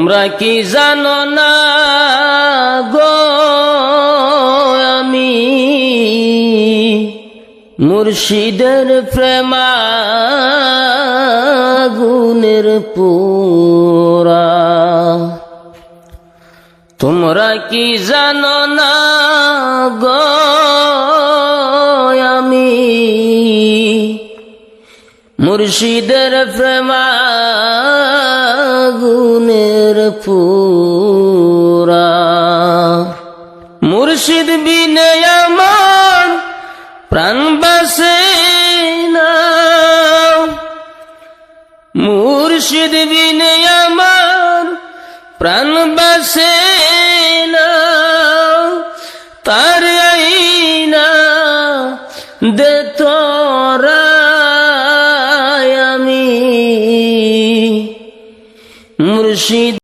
তোমরা কি জানো না গো আমি মুর্শিদের প্রেমাগুনের পুরা। তোমরা কি জানো না গো আমি মুর্শিদের প্রেমাগুনের পুরা। মুর্শিদ বিনে আমার প্রাণ বাসে না, মুর্শিদ বিনে আমার প্রাণ বাসে না, তার আইনা দে তোরা আমি মুর্শিদ